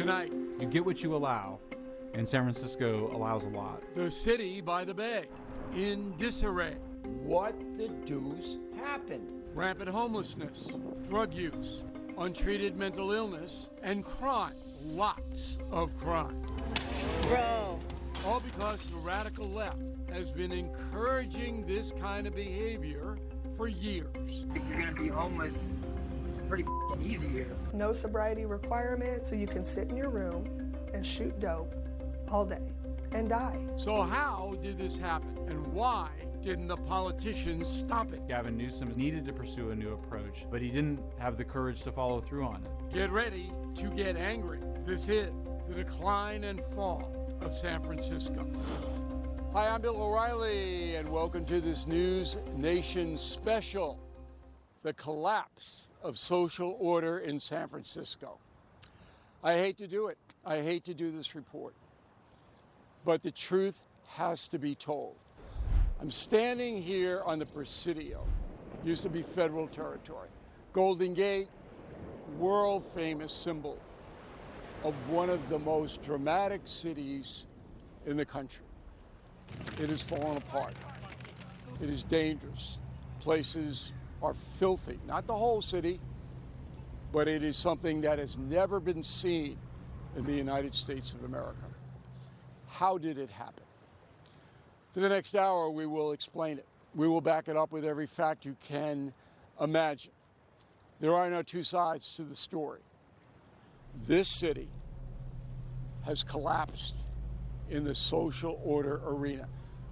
Tonight, you get what you allow, and San Francisco allows a lot. the city by the bay, in disarray. What the deuce happened? Rampant homelessness, drug use, untreated mental illness, and crime. Lots of crime. Bro. All because the radical left has been encouraging this kind of behavior for years. If you're gonna be homeless, it's pretty easy here. No sobriety requirement, so you can sit in your room and shoot dope all day and die. So how did this happen, and why didn't the politicians stop it? Gavin Newsom needed to pursue a new approach, but he didn't have the courage to follow through on it. Get ready to get angry. This is the decline and fall of San Francisco. Hi, I'm Bill O'Reilly, and welcome to this NewsNation special, the collapse of social order in San Francisco. I hate to do it. I hate to do this report, but the truth has to be told. I'm standing here on the Presidio, used to be federal territory. Golden Gate, world famous symbol of one of the most dramatic cities in the country. It has fallen apart. It is dangerous. Places are filthy. Not the whole city, but it is something that has never been seen in the United States of America. How did it happen? For the next hour, we will explain it. We will back it up with every fact you can imagine. There are no two sides to the story. This city has collapsed in the social order arena.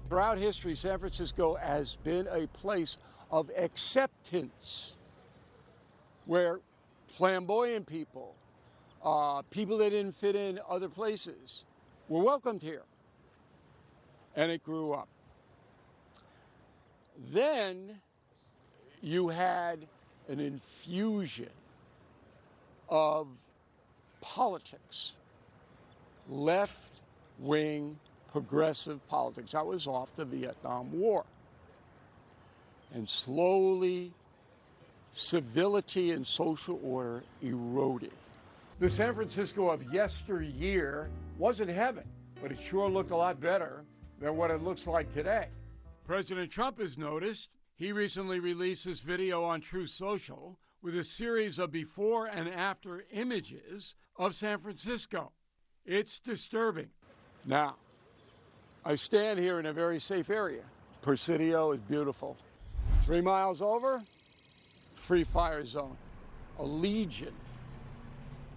Throughout history, San Francisco has been a place of acceptance where flamboyant people, people that didn't fit in other places, were welcomed here. And it grew up. Then you had an infusion of politics, left-wing progressive politics. That was off the Vietnam War. And slowly, civility and social order eroded. The San Francisco of yesteryear wasn't heaven, but it sure looked a lot better than what it looks like today. President Trump has noticed. He recently released this video on Truth Social with a series of before and after images of San Francisco. It's disturbing. Now, I stand here in a very safe area. Presidio is beautiful. 3 miles over, free fire zone. A legion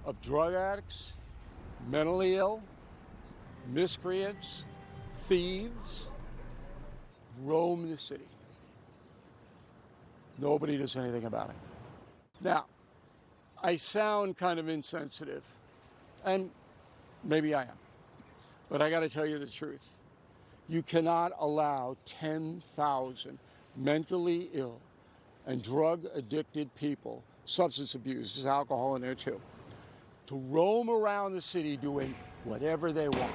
of drug addicts, mentally ill, miscreants, thieves roam the city. Nobody does anything about it. Now, I sound kind of insensitive, and maybe I am, but I got to tell you the truth. You cannot allow 10,000 mentally ill and drug-addicted people, substance abuse, there's alcohol in there too, to roam around the city doing whatever they want.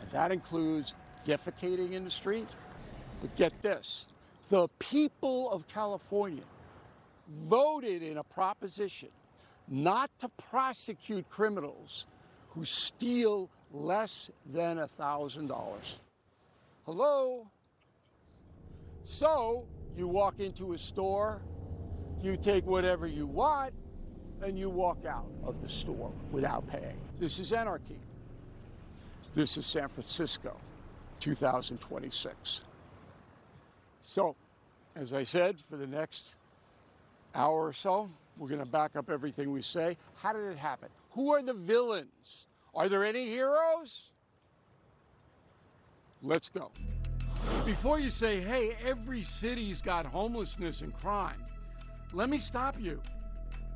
And that includes defecating in the street. But get this, the people of California voted in a proposition not to prosecute criminals who steal less than $1,000. Hello? So you walk into a store, you take whatever you want, and you walk out of the store without paying. This is anarchy. This is San Francisco, 2026. So, as I said, for the next hour or so, we're going to back up everything we say. How did it happen? Who are the villains? Are there any heroes? Let's go. Before you say, hey, every city's got homelessness and crime, let me stop you.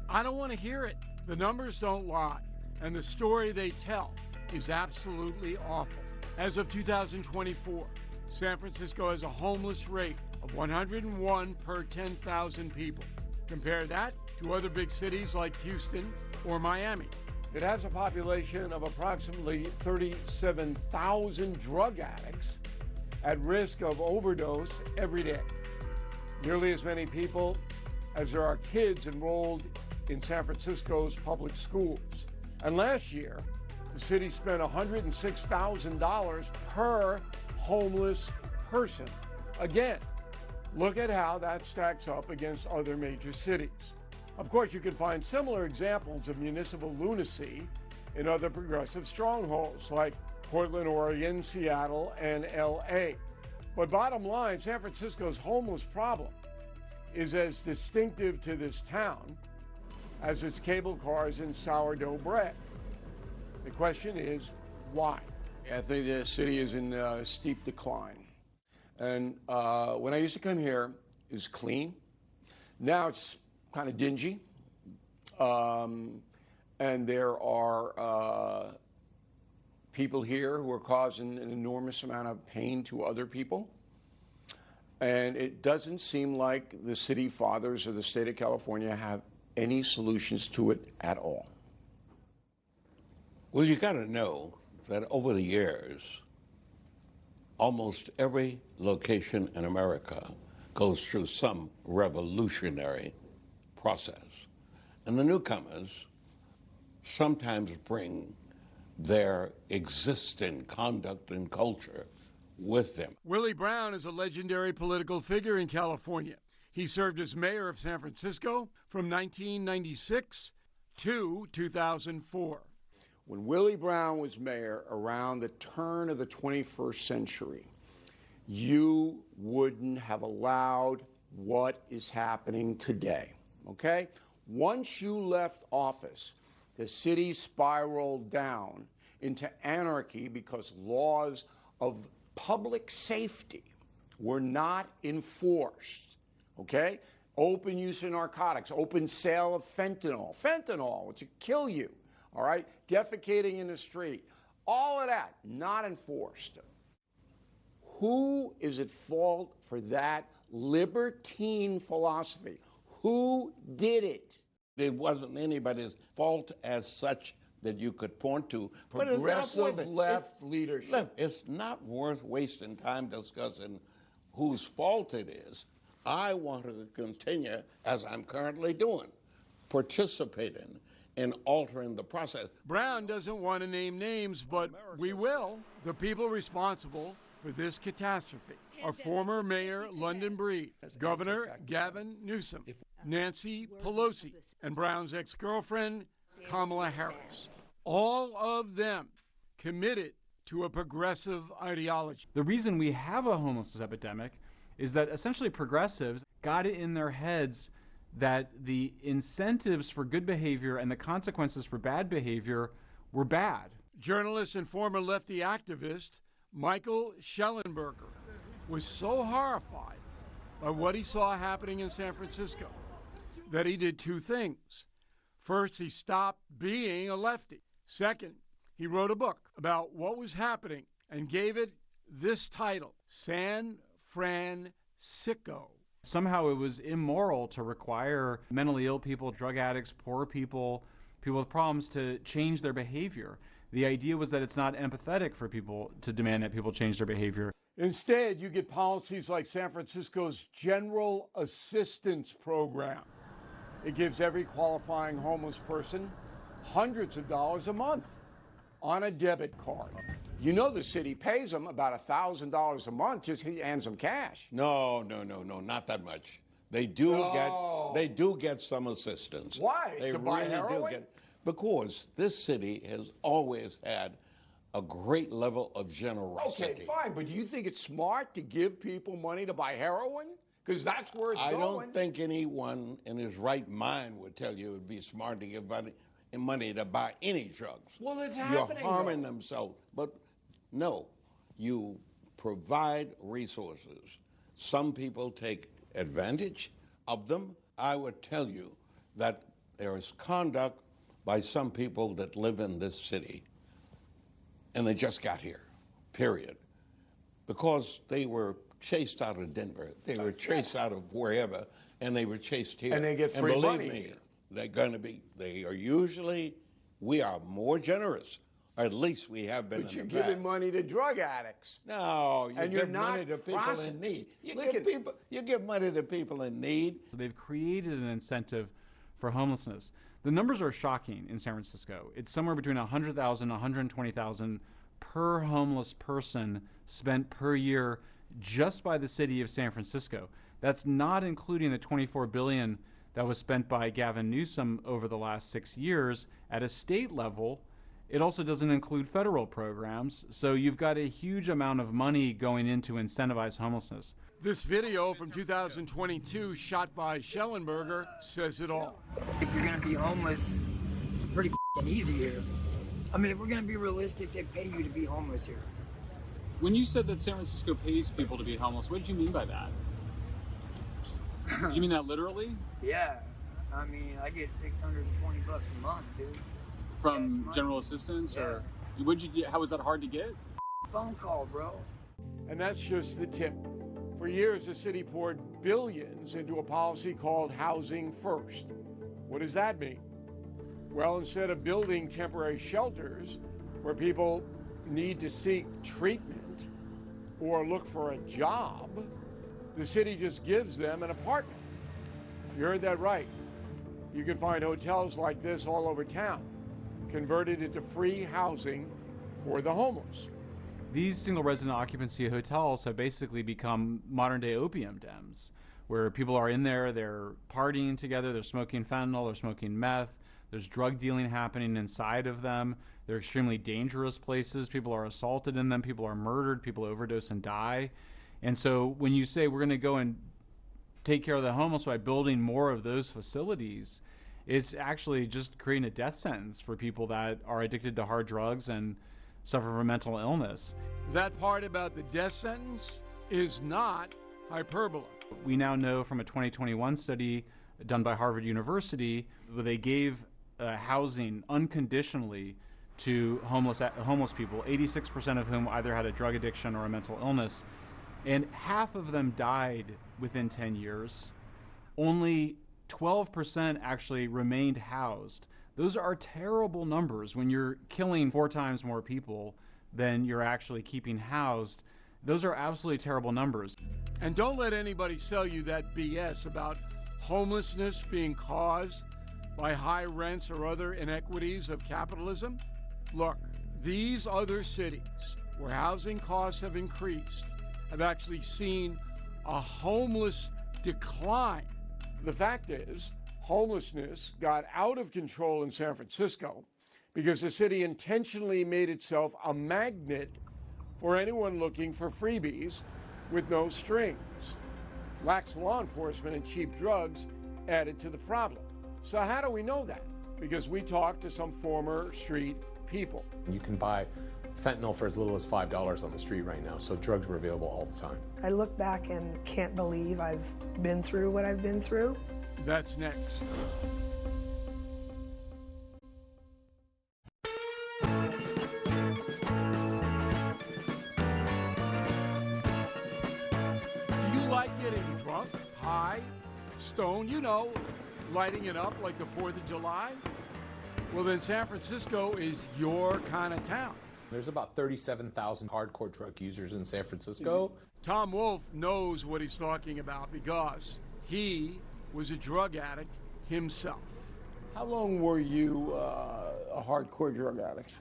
I don't want to hear it. The numbers don't lie, and the story they tell is absolutely awful. As of 2024, San Francisco has a homeless rate of 101 per 10,000 people. Compare that to other big cities like Houston or Miami. It has a population of approximately 37,000 drug addicts at risk of overdose every day. Nearly as many people as there are kids enrolled in San Francisco's public schools. And last year, the city spent $106,000 per homeless person. Again, look at how that stacks up against other major cities. Of course, you can find similar examples of municipal lunacy in other progressive strongholds like Portland, Oregon, Seattle, and LA. But bottom line, San Francisco's homeless problem is as distinctive to this town as its cable cars and sourdough bread. The question is, why? I think the city is in steep decline. And when I used to come here, it was clean. Now it's kind of dingy. And there are people here who are causing an enormous amount of pain to other people. And it doesn't seem like the city fathers of the state of California have any solutions to it at all. Well, you got to know that over the years, almost every location in America goes through some revolutionary process. And the newcomers sometimes bring their existing conduct and culture with them. Willie Brown is a legendary political figure in California. He served as mayor of San Francisco from 1996 to 2004. When Willie Brown was mayor around the turn of the 21st century, you wouldn't have allowed what is happening today, okay? Once you left office, the city spiraled down into anarchy because laws of public safety were not enforced, okay? Open use of narcotics, open sale of fentanyl, which would kill you, all right? Defecating in the street, all of that not enforced. Who is at fault for that libertine philosophy? Who did it? It wasn't anybody's fault as such that you could point to. Progressive left leadership. Look, it's not worth wasting time discussing whose fault it is. I want to continue, as I'm currently doing, participating in altering the process. Brown doesn't want to name names, but we will. The people responsible for this catastrophe are former Mayor London Breed, Governor Gavin Newsom, Nancy Pelosi, and Brown's ex-girlfriend, Kamala Harris. All of them committed to a progressive ideology. The reason we have a homelessness epidemic is that essentially progressives got it in their heads that the incentives for good behavior and the consequences for bad behavior were bad. Journalist and former lefty activist Michael Schellenberger was so horrified by what he saw happening in San Francisco that he did two things. First, he stopped being a lefty. Second, he wrote a book about what was happening and gave it this title, San Francisco. Somehow it was immoral to require mentally ill people, drug addicts, poor people, people with problems to change their behavior. The idea was that it's not empathetic for people to demand that people change their behavior. Instead, you get policies like San Francisco's General Assistance Program. It gives every qualifying homeless person hundreds of dollars a month on a debit card. You know the city pays them about $1,000 a month, just hands them cash. No, not that much. They do get some assistance. Why? They to buy really heroin? do get, because this city has always had a great level of generosity. Okay, fine, but do you think it's smart to give people money to buy heroin? Because that's where it's going. I don't think anyone in his right mind would tell you it would be smart to give money to buy any drugs. Well, it's happening. You're harming themselves. But no, you provide resources. Some people take advantage of them. I would tell you that there is conduct by some people that live in this city, and they just got here, period, because they were chased out of Denver. They were chased out of wherever, and they were chased here. And they get free money. And believe me, they're going to be, we are more generous. Or at least we have been in the past. But you're giving money to drug addicts. No, and give money to people in need. You give money to people in need. They've created an incentive for homelessness. The numbers are shocking in San Francisco. It's somewhere between 100,000 and 120,000 per homeless person spent per year just by the city of San Francisco. That's not including the $24 billion that was spent by Gavin Newsom over the last 6 years at a state level. It also doesn't include federal programs. So you've got a huge amount of money going in to incentivize homelessness. This video from 2022 shot by Schellenberger says it all. If you're going to be homeless, it's pretty easy here. I mean, if we're going to be realistic, they pay you to be homeless here. When you said that San Francisco pays people to be homeless, what did you mean by that? Did you mean that literally? Yeah. I mean, I get $620 a month, dude. From general assistance, or what'd you get? How was that hard to get? Phone call, bro. And that's just the tip. For years, the city poured billions into a policy called Housing First. What does that mean? Well, instead of building temporary shelters where people need to seek treatment or look for a job, the city just gives them an apartment. You heard that right. You can find hotels like this all over town, converted into free housing for the homeless. These single resident occupancy hotels have basically become modern day opium dens, where people are in there, they're partying together, they're smoking fentanyl, they're smoking meth, there's drug dealing happening inside of them. They're extremely dangerous places. People are assaulted in them, people are murdered, people overdose and die. And so when you say we're going to go and take care of the homeless by building more of those facilities, it's actually just creating a death sentence for people that are addicted to hard drugs and suffer from mental illness. That part about the death sentence is not hyperbole. We now know from a 2021 study done by Harvard University where they gave housing unconditionally to homeless people, 86% of whom either had a drug addiction or a mental illness, and half of them died within 10 years. Only 12% actually remained housed. Those are terrible numbers when you're killing 4 times more people than you're actually keeping housed. Those are absolutely terrible numbers. And don't let anybody sell you that BS about homelessness being caused by high rents or other inequities of capitalism. Look, these other cities where housing costs have increased have actually seen a homeless decline. The fact is, homelessness got out of control in San Francisco because the city intentionally made itself a magnet for anyone looking for freebies with no strings. Lax law enforcement and cheap drugs added to the problem. So how do we know that? Because we talked to some former street people. You can buy fentanyl for as little as $5 on the street right now, so drugs were available all the time. I look back and can't believe I've been through what I've been through. That's next. Do you like getting drunk, high, stoned, lighting it up like the 4th of July? Well, then San Francisco is your kind of town. There's about 37,000 hardcore drug users in San Francisco. Tom Wolfe knows what he's talking about because he was a drug addict himself. How long were you a hardcore drug addict?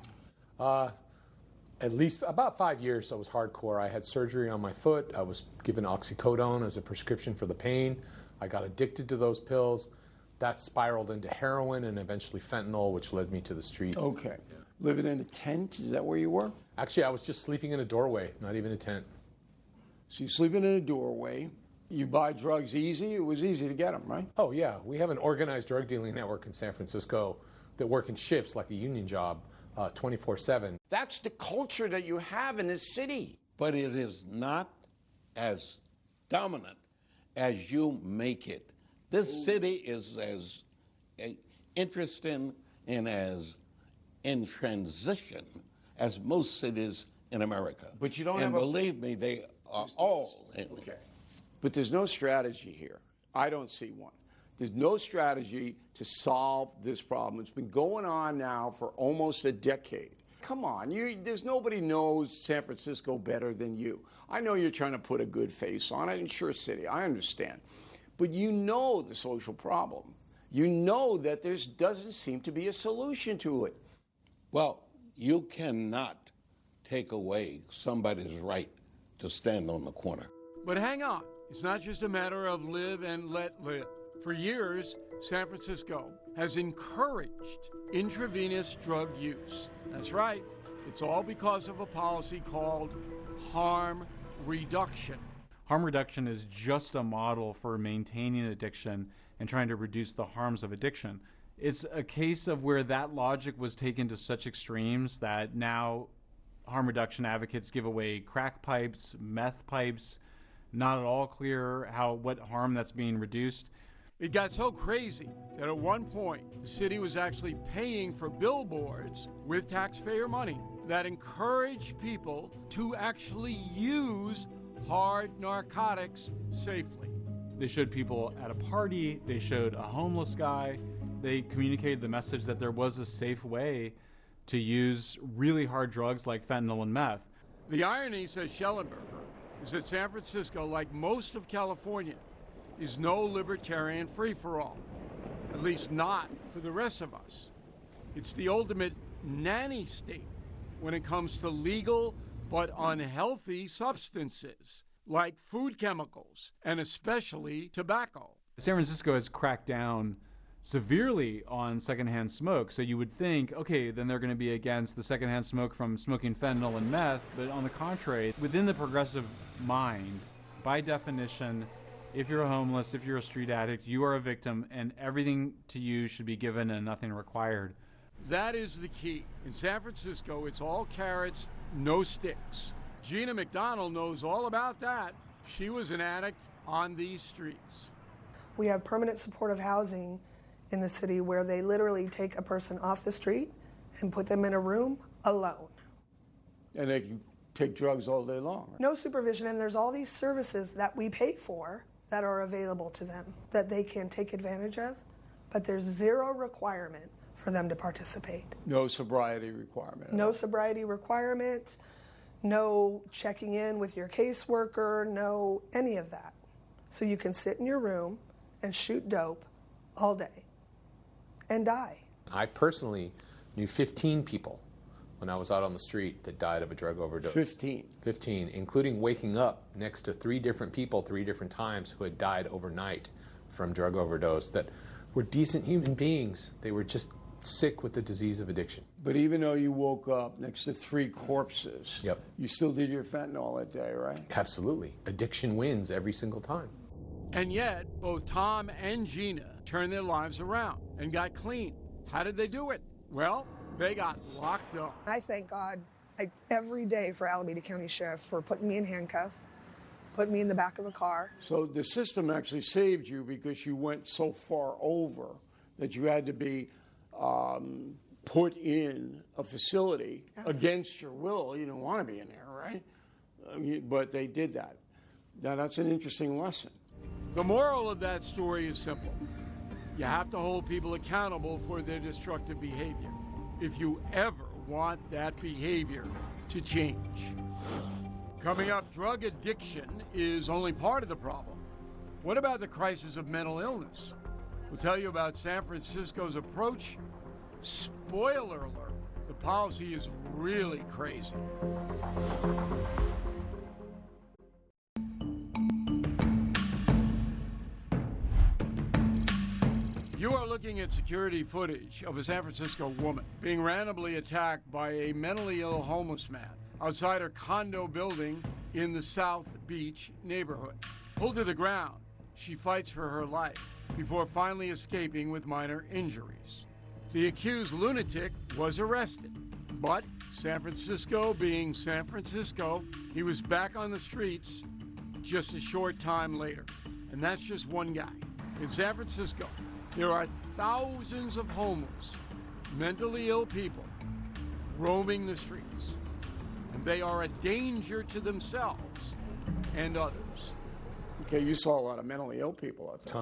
At least about 5 years I was hardcore. I had surgery on my foot. I was given oxycodone as a prescription for the pain. I got addicted to those pills. That spiraled into heroin and eventually fentanyl, which led me to the streets. Okay. Yeah. Living in a tent, is that where you were? Actually, I was just sleeping in a doorway, not even a tent. So you're sleeping in a doorway. You buy drugs easy? It was easy to get them, right? Oh, yeah. We have an organized drug dealing network in San Francisco that work in shifts like a union job 24/7. That's the culture that you have in this city. But it is not as dominant as you make it. This city is as interesting and as in transition as most cities in America. But you don't and have believe me, they are all. Okay. But there's no strategy here. I don't see one. There's no strategy to solve this problem. It's been going on now for almost a decade. Come on, there's nobody knows San Francisco better than you. I know you're trying to put a good face on it, and sure, city, I understand. But you know the social problem. you know that there doesn't seem to be a solution to it. Well, you cannot take away somebody's right to stand on the corner. But hang on, it's not just a matter of live and let live. For years, San Francisco has encouraged intravenous drug use. That's right, it's all because of a policy called harm reduction. Harm reduction is just a model for maintaining addiction and trying to reduce the harms of addiction. It's a case of where that logic was taken to such extremes that now harm reduction advocates give away crack pipes, meth pipes, not at all clear what harm that's being reduced. It got so crazy that at one point, the city was actually paying for billboards with taxpayer money that encouraged people to actually use hard narcotics safely. They showed people at a party, they showed a homeless guy, they communicated the message that there was a safe way to use really hard drugs like fentanyl and meth. The irony, says Schellenberger, is that San Francisco, like most of California, is no libertarian free-for-all, at least not for the rest of us. It's the ultimate nanny state when it comes to legal but unhealthy substances like food chemicals and especially tobacco. San Francisco has cracked down severely on secondhand smoke, so you would think, okay, then they're going to be against the secondhand smoke from smoking fentanyl and meth, but on the contrary, within the progressive mind, by definition, if you're homeless, if you're a street addict, you are a victim, and everything to you should be given and nothing required. That is the key. In San Francisco, it's all carrots, no sticks. Gina McDonald knows all about that. She was an addict on these streets. We have permanent supportive housing in the city where they literally take a person off the street and put them in a room alone. And they can take drugs all day long. Right? No supervision, and there's all these services that we pay for that are available to them that they can take advantage of, but there's zero requirement for them to participate. No sobriety requirement. No sobriety requirement, no checking in with your caseworker, no any of that. So you can sit in your room and shoot dope all day and die. I personally knew 15 people when I was out on the street that died of a drug overdose. 15, including waking up next to 3 different people 3 different times who had died overnight from drug overdose that were decent human beings. They were just sick with the disease of addiction. But even though you woke up next to 3 corpses, Yep. you still did your fentanyl that day, right? Absolutely. Addiction wins every single time. And yet, both Tom and Gina turned their lives around and got clean. How did they do it? Well, they got locked up. I thank God every day for Alameda County Sheriff for putting me in handcuffs, putting me in the back of a car. So the system actually saved you because you went so far over that you had to be put in a facility against your will. You don't want to be in there, right? But they did that. Now, that's an interesting lesson. The moral of that story is simple. You have to hold people accountable for their destructive behavior if you ever want that behavior to change. Coming up, drug addiction is only part of the problem. What about the crisis of mental illness? We'll tell you about San Francisco's approach. Spoiler alert, the policy is really crazy. You are looking at security footage of a San Francisco woman being randomly attacked by a mentally ill homeless man outside her condo building in the South Beach neighborhood. Pulled to the ground, she fights for her life before finally escaping with minor injuries. The accused lunatic was arrested, but San Francisco being San Francisco, he was back on the streets just a short time later. And that's just one guy. In San Francisco, there are thousands of homeless, mentally ill people roaming the streets, and they are a danger to themselves and others. Okay, you saw a lot of mentally ill people out there.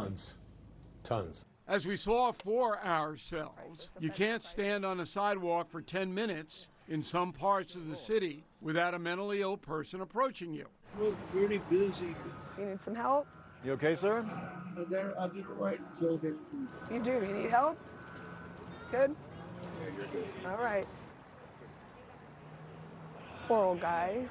Tons. As we saw for ourselves, you can't stand on a sidewalk for 10 minutes in some parts of the city without a mentally ill person approaching you. We're pretty busy. You need some help? You okay, sir? I'll just wait until they... You do? You need help? Good? All right. Poor old guy.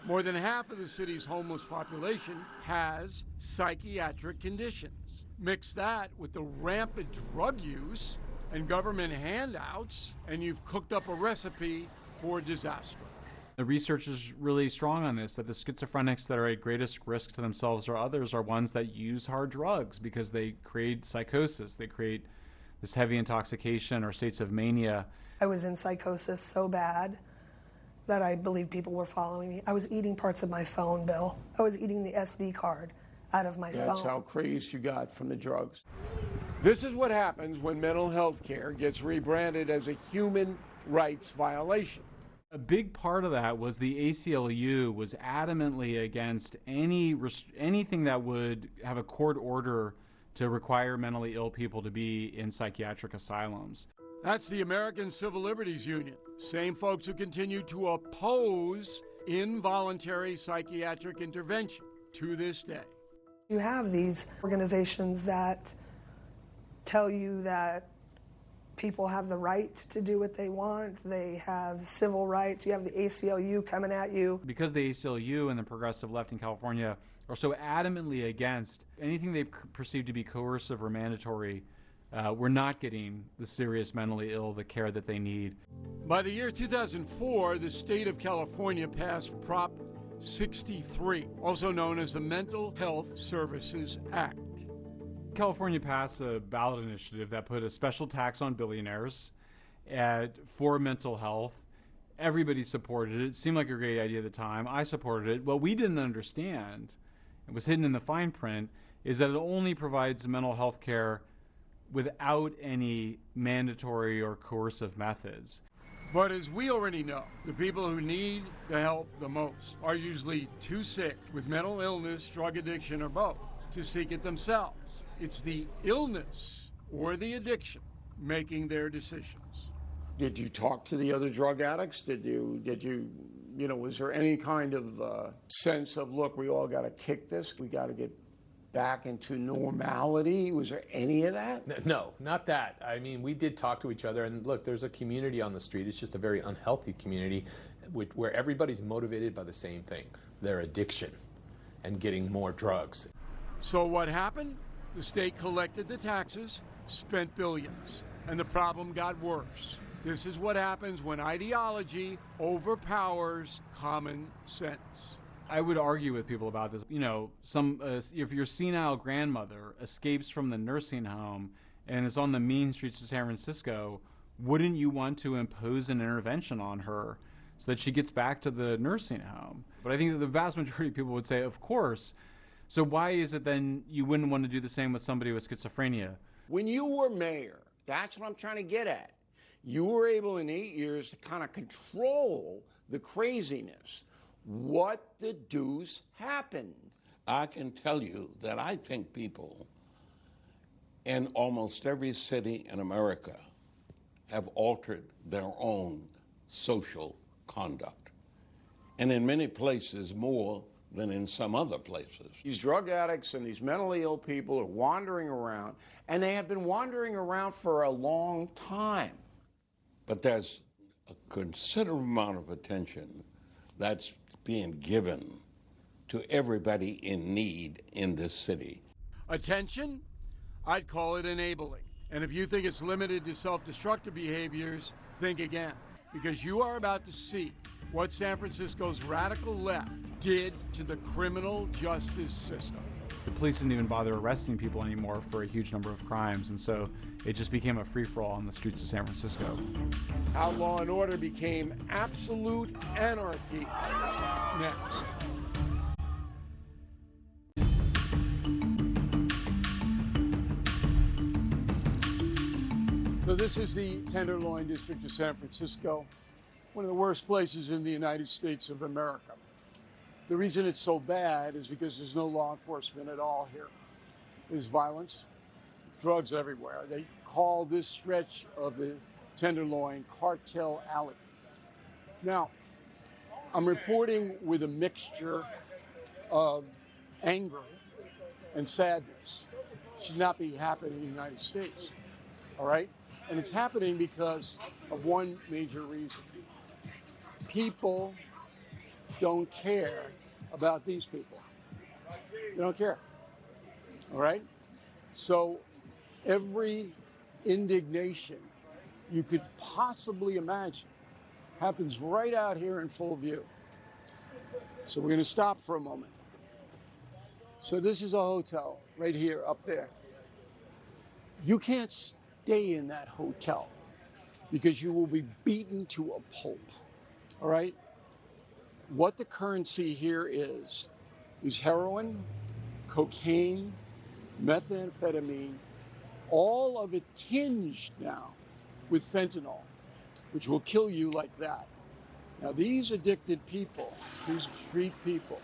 More than half of the city's homeless population has psychiatric conditions. Mix that with the rampant drug use and government handouts, and you've cooked up a recipe for disaster. The research is really strong on this, that the schizophrenics that are at greatest risk to themselves or others are ones that use hard drugs because they create psychosis. They create this heavy intoxication or states of mania. I was in psychosis so bad that I believed people were following me. I was eating parts of my phone, Bill. I was eating the SD card out of my phone. That's how crazed you got from the drugs. This is what happens when mental health care gets rebranded as a human rights violation. A big part of that was the ACLU was adamantly against anything that would have a court order to require mentally ill people to be in psychiatric asylums. That's the American Civil Liberties Union, same folks who continue to oppose involuntary psychiatric intervention to this day. You have these organizations that tell you that people have the right to do what they want. They have civil rights. You have the ACLU coming at you. Because the ACLU and the progressive left in California are so adamantly against anything they perceive to be coercive or mandatory, we're not getting the serious mentally ill the care that they need. By the year 2004, the state of California passed Prop 63, also known as the Mental Health Services Act. California passed a ballot initiative that put a special tax on billionaires for mental health. Everybody supported it. It seemed like a great idea at the time. I supported it. What we didn't understand, it was hidden in the fine print, is that it only provides mental health care without any mandatory or coercive methods. But as we already know, the people who need the help the most are usually too sick with mental illness, drug addiction, or both to seek it themselves. It's the illness or the addiction making their decisions. Did you talk to the other drug addicts? Did you, was there any kind of sense of, look, we all got to kick this, we got to get back into normality? Was there any of that? No, not that. I mean, we did talk to each other, and look, there's a community on the street. It's just a very unhealthy community where everybody's motivated by the same thing, their addiction and getting more drugs. So what happened? The state collected the taxes, spent billions, and the problem got worse. This is what happens when ideology overpowers common sense. I would argue with people about this. If your senile grandmother escapes from the nursing home and is on the mean streets of San Francisco, wouldn't you want to impose an intervention on her so that she gets back to the nursing home? But I think that the vast majority of people would say, of course. So why is it then you wouldn't want to do the same with somebody with schizophrenia? When you were mayor, that's what I'm trying to get at. You were able in 8 years to kind of control the craziness. What the deuce happened? I can tell you that I think people in almost every city in America have altered their own social conduct. And in many places more than in some other places. These drug addicts and these mentally ill people are wandering around, and they have been wandering around for a long time. But there's a considerable amount of attention that's being given to everybody in need in this city. Attention? I'd call it enabling. And if you think it's limited to self-destructive behaviors, think again. Because you are about to see what San Francisco's radical left did to the criminal justice system. The police didn't even bother arresting people anymore for a huge number of crimes, and so it just became a free-for-all on the streets of San Francisco. How law and order became absolute anarchy. Next. So this is the Tenderloin District of San Francisco, one of the worst places in the United States of America. The reason it's so bad is because there's no law enforcement at all here. There's violence, drugs everywhere. They call this stretch of the Tenderloin Cartel Alley. Now, I'm reporting with a mixture of anger and sadness should not be happening in the United States, all right? And it's happening because of one major reason. People don't care about these people. They don't care, all right? So every indignation you could possibly imagine happens right out here in full view. So we're going to stop for a moment. So this is a hotel right here up there. You can't stay in that hotel because you will be beaten to a pulp, all right? What the currency here is heroin, cocaine, methamphetamine, all of it tinged now with fentanyl, which will kill you like that. Now, these addicted people, these street people,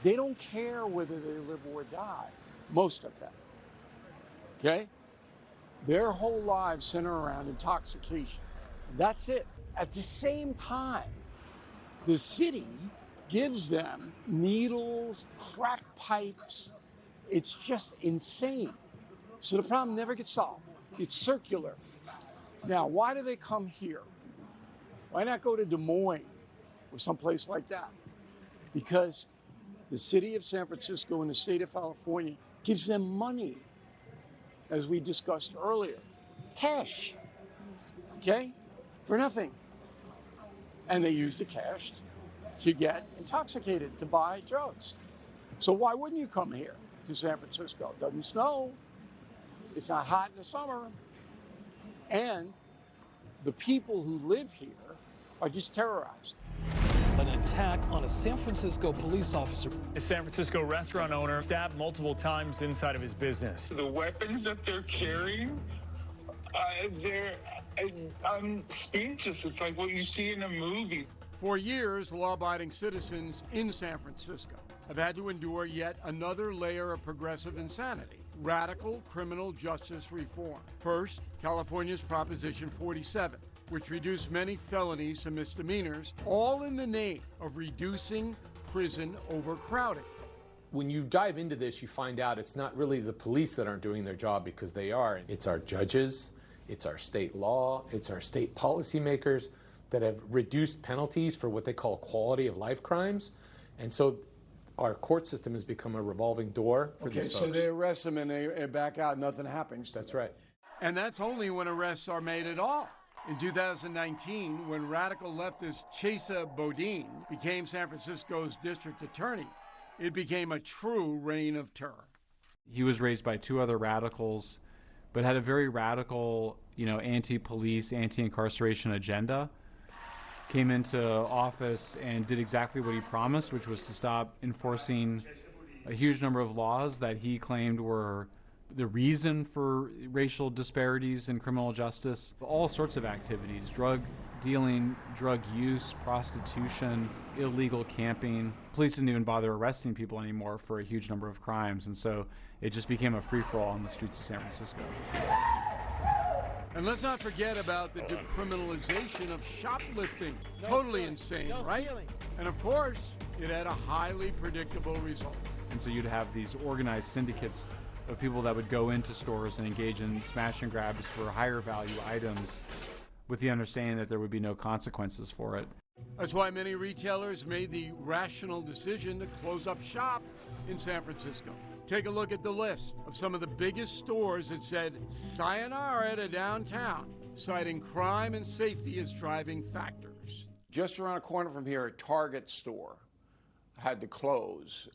they don't care whether they live or die, most of them, okay? Their whole lives center around intoxication. That's it. At the same time, the city gives them needles, crack pipes. It's just insane. So the problem never gets solved. It's circular. Now, why do they come here? Why not go to Des Moines or someplace like that? Because the city of San Francisco and the state of California gives them money, as we discussed earlier. Cash, okay? For nothing. And they use the cash to get intoxicated, to buy drugs. So why wouldn't you come here to San Francisco? It doesn't snow. It's not hot in the summer. And the people who live here are just terrorized. An attack on a San Francisco police officer. A San Francisco restaurant owner stabbed multiple times inside of his business. The weapons that they're carrying, I'm speechless. It's like what you see in a movie. For years, law-abiding citizens in San Francisco have had to endure yet another layer of progressive insanity: radical criminal justice reform. First, California's Proposition 47, which reduced many felonies to misdemeanors, all in the name of reducing prison overcrowding. When you dive into this, you find out it's not really the police that aren't doing their job, because they are. It's our judges, it's our state law, it's our state policymakers that have reduced penalties for what they call quality of life crimes. And so our court system has become a revolving door for these folks. So they arrest them and they back out, nothing happens. That's right. And that's only when arrests are made at all. In 2019, when radical leftist Chesa Boudin became San Francisco's district attorney, it became a true reign of terror. He was raised by two other radicals, but had a very radical, anti-police, anti-incarceration agenda. Came into office and did exactly what he promised, which was to stop enforcing a huge number of laws that he claimed were the reason for racial disparities in criminal justice. All sorts of activities: drug dealing, drug use, prostitution, illegal camping. Police didn't even bother arresting people anymore for a huge number of crimes, and so it just became a free-for-all on the streets of San Francisco. And let's not forget about the decriminalization of shoplifting. Totally insane, right? And of course, it had a highly predictable result. And so you'd have these organized syndicates of people that would go into stores and engage in smash and grabs for higher value items with the understanding that there would be no consequences for it. That's why many retailers made the rational decision to close up shop in San Francisco. Take a look at the list of some of the biggest stores that said sayonara to downtown, citing crime and safety as driving factors. Just around the corner from here, a Target store had to close.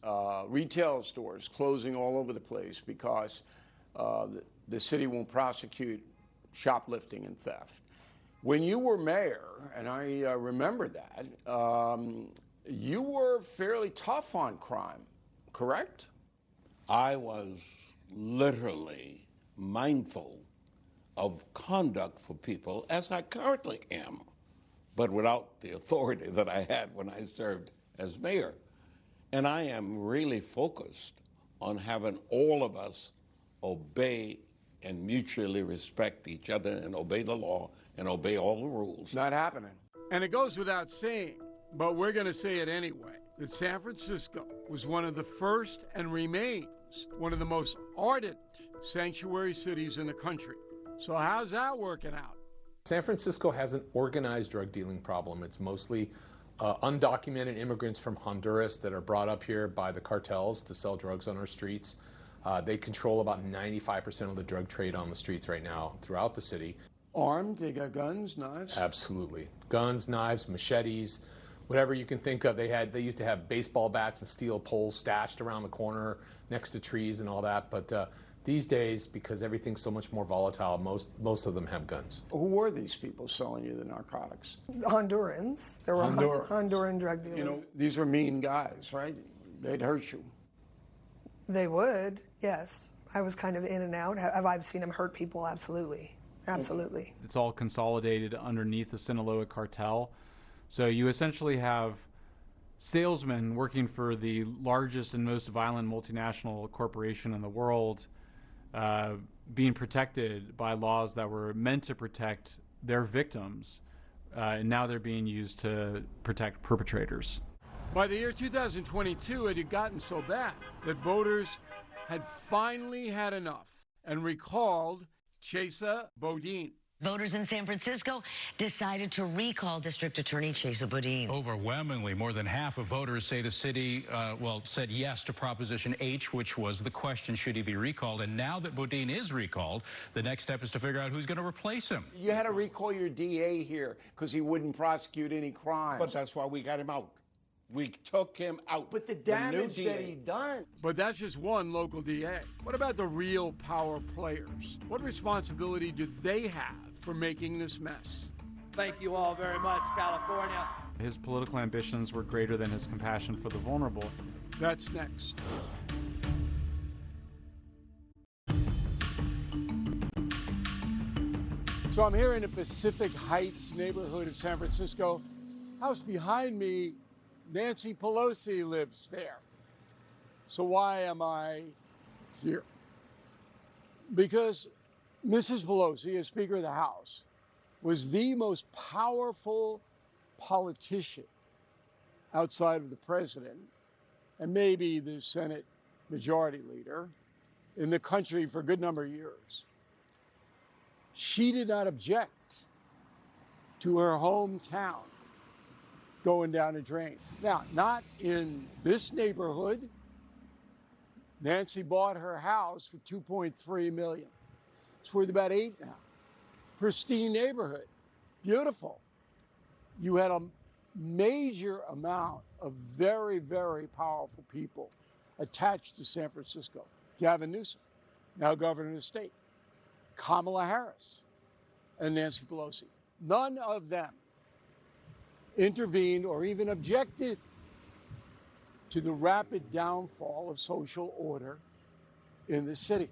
Retail stores closing all over the place because the city won't prosecute shoplifting and theft. When you were mayor, and I remember that, you were fairly tough on crime, correct? I was literally mindful of conduct for people, as I currently am, but without the authority that I had when I served as mayor. And I am really focused on having all of us obey and mutually respect each other and obey the law and obey all the rules. Not happening. And it goes without saying, but we're going to say it anyway. that San Francisco was one of the first and remains one of the most ardent sanctuary cities in the country. So how's that working out? San Francisco has an organized drug dealing problem. It's mostly undocumented immigrants from Honduras that are brought up here by the cartels to sell drugs on our streets. They control about 95% of the drug trade on the streets right now throughout the city. Armed? They got guns, knives? Absolutely. Guns, knives, machetes, whatever you can think of. They used to have baseball bats and steel poles stashed around the corner next to trees and all that. But these days, because everything's so much more volatile, most of them have guns. Who were these people selling you the narcotics? Hondurans. There were Honduran drug dealers. You know, these were mean guys, right? They'd hurt you. They would, yes. I was kind of in and out. Have I seen them hurt people? Absolutely. Absolutely. It's all consolidated underneath the Sinaloa cartel. So you essentially have salesmen working for the largest and most violent multinational corporation in the world being protected by laws that were meant to protect their victims, and now they're being used to protect perpetrators. By the year 2022, it had gotten so bad that voters had finally had enough and recalled Chesa Boudin. Voters in San Francisco decided to recall District Attorney Chesa Boudin. Overwhelmingly, more than half of voters say the city, said yes to Proposition H, which was the question, should he be recalled? And now that Boudin is recalled, the next step is to figure out who's going to replace him. You had to recall your DA here because he wouldn't prosecute any crimes. But that's why we got him out. We took him out. But the damage that he done. But that's just one local DA. What about the real power players? What responsibility do they have for making this mess? Thank you all very much, California. His political ambitions were greater than his compassion for the vulnerable. That's next. So I'm here in the Pacific Heights neighborhood of San Francisco. House behind me, Nancy Pelosi lives there. So why am I here? Because Mrs. Pelosi, as Speaker of the House, was the most powerful politician outside of the president and maybe the Senate Majority Leader in the country for a good number of years. She did not object to her hometown going down a drain. Now, not in this neighborhood. Nancy bought her house for $2.3 million. It's worth about $8 million now. Pristine neighborhood, beautiful. You had a major amount of very, very powerful people attached to San Francisco. Gavin Newsom, now governor of the state. Kamala Harris and Nancy Pelosi. None of them intervened or even objected to the rapid downfall of social order in the city.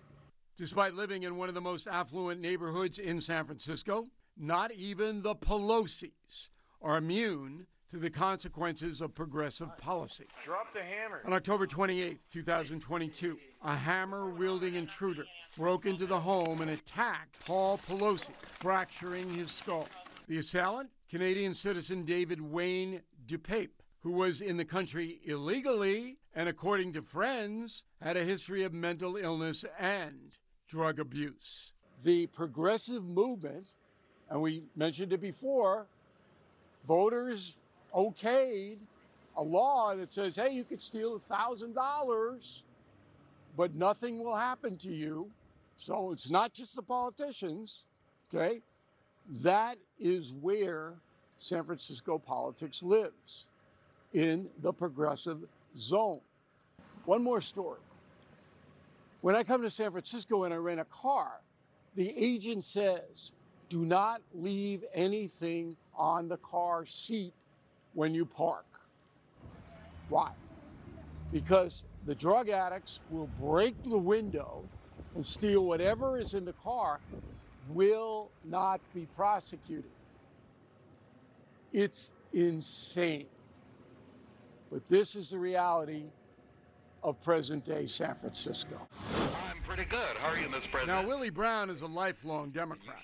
Despite living in one of the most affluent neighborhoods in San Francisco, not even the Pelosi's are immune to the consequences of progressive policy. Drop the hammer. On October 28, 2022, a hammer-wielding intruder broke into the home and attacked Paul Pelosi, fracturing his skull. The assailant, Canadian citizen David Wayne DuPape, who was in the country illegally and, according to friends, had a history of mental illness and drug abuse. The progressive movement, and we mentioned it before, voters okayed a law that says, hey, you could steal $1,000, but nothing will happen to you. So it's not just the politicians, okay? That is where San Francisco politics lives, in the progressive zone. One more story. When I come to San Francisco and I rent a car, the agent says, do not leave anything on the car seat when you park. Why? Because the drug addicts will break the window and steal whatever is in the car, will not be prosecuted. It's insane. But this is the reality of present-day San Francisco. I'm pretty good. How are you, Mr. President? Now, Willie Brown is a lifelong Democrat.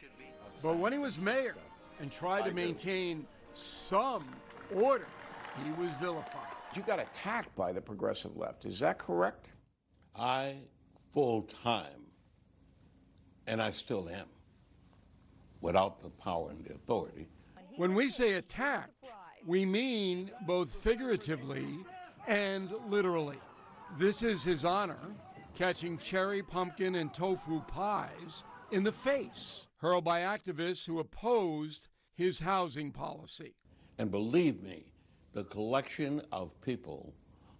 But when he was mayor and tried to maintain some order, he was vilified. You got attacked by the progressive left. Is that correct? I, full time, and I still am, without the power and the authority. When we say attacked, we mean both figuratively and literally. This is his honor, catching cherry, pumpkin, and tofu pies in the face, hurled by activists who opposed his housing policy. And believe me, the collection of people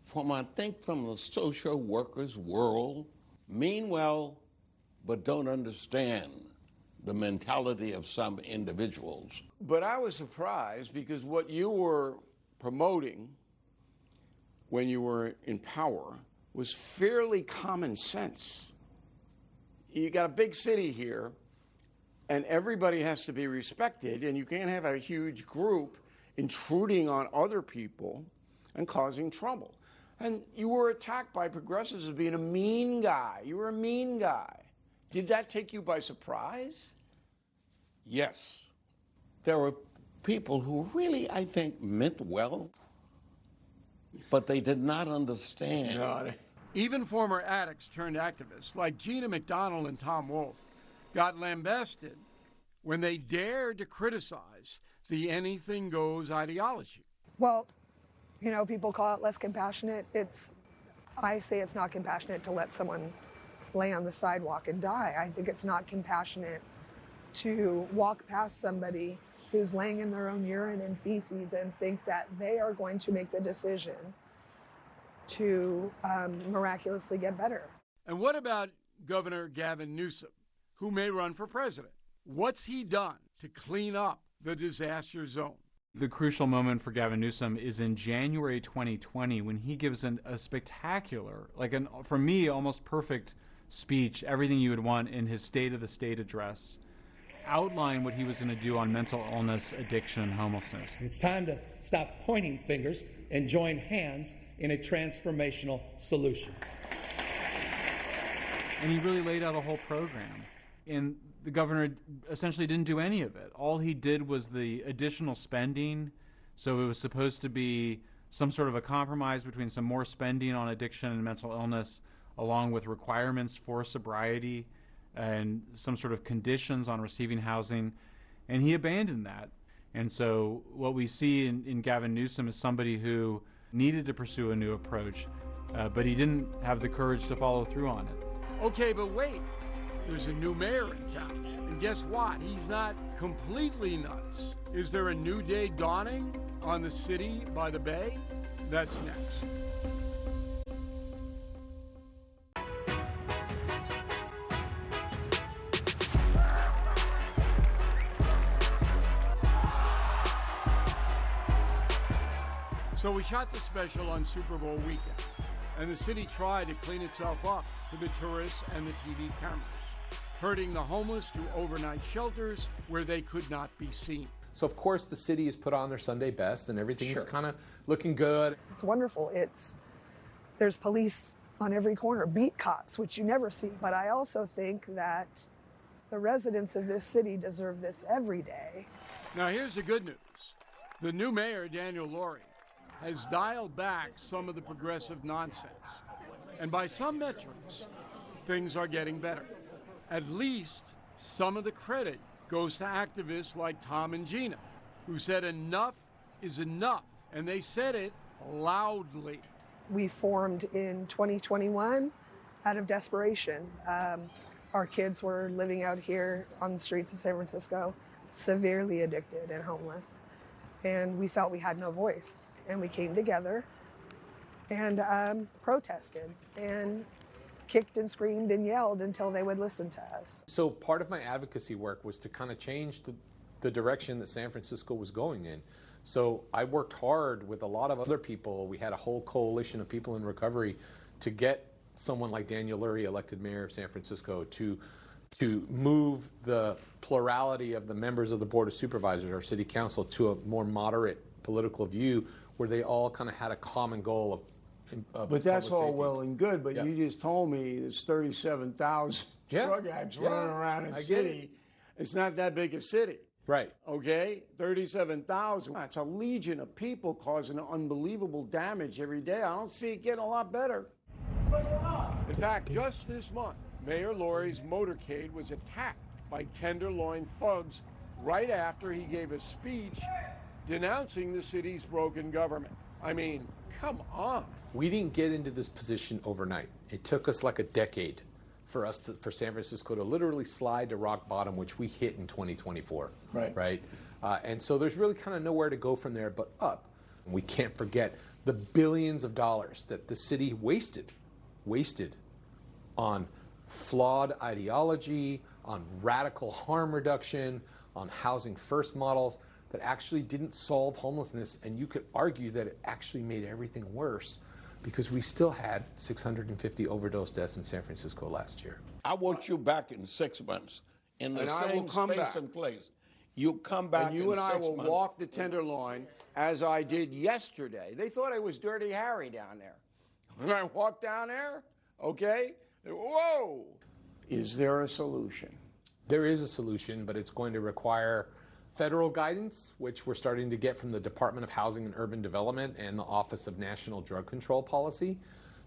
from the social workers world mean well, but don't understand the mentality of some individuals. But I was surprised because what you were promoting when you were in power was fairly common sense. You got a big city here, and everybody has to be respected, and you can't have a huge group intruding on other people and causing trouble. And you were attacked by progressives as being a mean guy. You were a mean guy. Did that take you by surprise? Yes. There were people who really, I think, meant well, but they did not understand. No. Even former addicts turned activists like Gina McDonald and Tom Wolfe got lambasted when they dared to criticize the anything goes ideology. Well, you know, people call it less compassionate. I say it's not compassionate to let someone lay on the sidewalk and die. I think it's not compassionate to walk past somebody who's laying in their own urine and feces and think that they are going to make the decision to miraculously get better. And what about Governor Gavin Newsom, who may run for president? What's he done to clean up the disaster zone? The crucial moment for Gavin Newsom is in January 2020 when he gives a spectacular, for me, almost perfect speech, everything you would want in his State of the State address, outline what he was going to do on mental illness, addiction, and homelessness. It's time to stop pointing fingers and join hands in a transformational solution. And he really laid out a whole program. And the governor essentially didn't do any of it. All he did was the additional spending. So it was supposed to be some sort of a compromise between some more spending on addiction and mental illness, along with requirements for sobriety and some sort of conditions on receiving housing. And he abandoned that. And so what we see in Gavin Newsom is somebody who needed to pursue a new approach, but he didn't have the courage to follow through on it. Okay, but wait. There's a new mayor in town. And guess what? He's not completely nuts. Is there a new day dawning on the city by the bay? That's next. So we shot the special on Super Bowl weekend, and the city tried to clean itself up for the tourists and the TV cameras, herding the homeless to overnight shelters where they could not be seen. So of course the city has put on their Sunday best and everything is kind of looking good. It's wonderful. There's police on every corner, beat cops, which you never see. But I also think that the residents of this city deserve this every day. Now here's the good news. The new mayor, Daniel Laurie, has dialed back some of the progressive nonsense. And by some metrics, things are getting better. At least some of the credit goes to activists like Tom and Gina, who said enough is enough, and they said it loudly. We formed in 2021 out of desperation. Our kids were living out here on the streets of San Francisco, severely addicted and homeless, and we felt we had no voice. And we came together and protested and kicked and screamed and yelled until they would listen to us. So part of my advocacy work was to kind of change the direction that San Francisco was going in. So I worked hard with a lot of other people. We had a whole coalition of people in recovery to get someone like Daniel Lurie elected mayor of San Francisco, to move the plurality of the members of the Board of Supervisors, our city council, to a more moderate political view where they all kind of had a common goal of But that's all safety. well and good, but you just told me there's 37,000 drug addicts running around in the city. It's not that big a city. Right. Okay? 37,000. That's a legion of people causing unbelievable damage every day. I don't see it getting a lot better. In fact, just this month, Mayor Lori's motorcade was attacked by Tenderloin thugs right after he gave a speech denouncing the city's broken government. I mean, come on. We didn't get into this position overnight. It took us like a decade for San Francisco to literally slide to rock bottom, which we hit in 2024. Right. And so there's really kind of nowhere to go from there but up. We can't forget the billions of dollars that the city wasted on flawed ideology, on radical harm reduction, on housing first models that actually didn't solve homelessness. And you could argue that it actually made everything worse because we still had 650 overdose deaths in San Francisco last year. I want you back in 6 months in the same space and place. You come back and you and I will walk the Tenderloin as I did yesterday. They thought I was Dirty Harry down there. When I walked down there, okay, whoa! Is there a solution? There is a solution, but it's going to require federal guidance, which we're starting to get from the Department of Housing and Urban Development and the Office of National Drug Control Policy.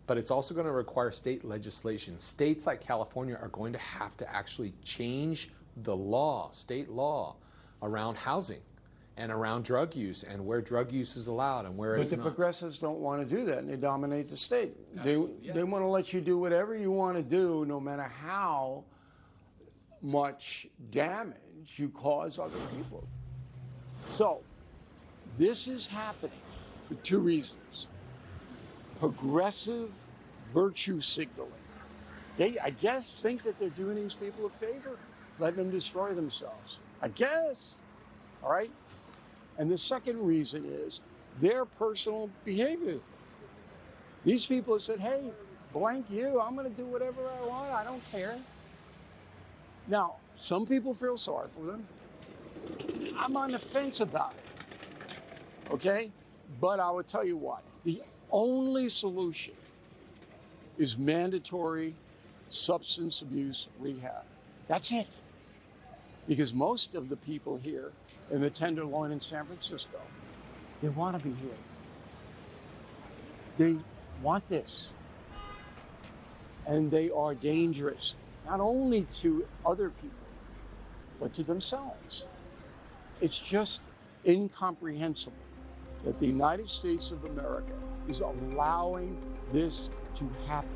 But it's also going to require state legislation. States like California are going to have to actually change the law, state law, around housing and around drug use and where drug use is allowed and where it's not. But the progressives don't want to do that, and they dominate the state. They want to let you do whatever you want to do, no matter how much damage you cause other people. So, this is happening for two reasons. Progressive virtue signaling. They, I guess, think that they're doing these people a favor, letting them destroy themselves. I guess. All right? And the second reason is their personal behavior. These people have said, hey, blank you, I'm going to do whatever I want, I don't care. Now, some people feel sorry for them. I'm on the fence about it. Okay? But I will tell you what, the only solution is mandatory substance abuse rehab. That's it. Because most of the people here in the Tenderloin in San Francisco, they want to be here. They want this. And they are dangerous, not only to other people, but to themselves. It's just incomprehensible that the United States of America is allowing this to happen.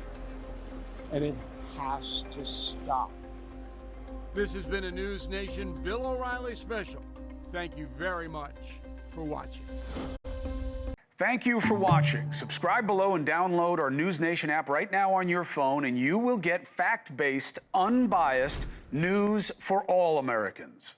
And it has to stop. This has been a NewsNation Bill O'Reilly special. Thank you very much for watching. Thank you for watching. Subscribe below and download our NewsNation app right now on your phone, and you will get fact-based, unbiased news for all Americans.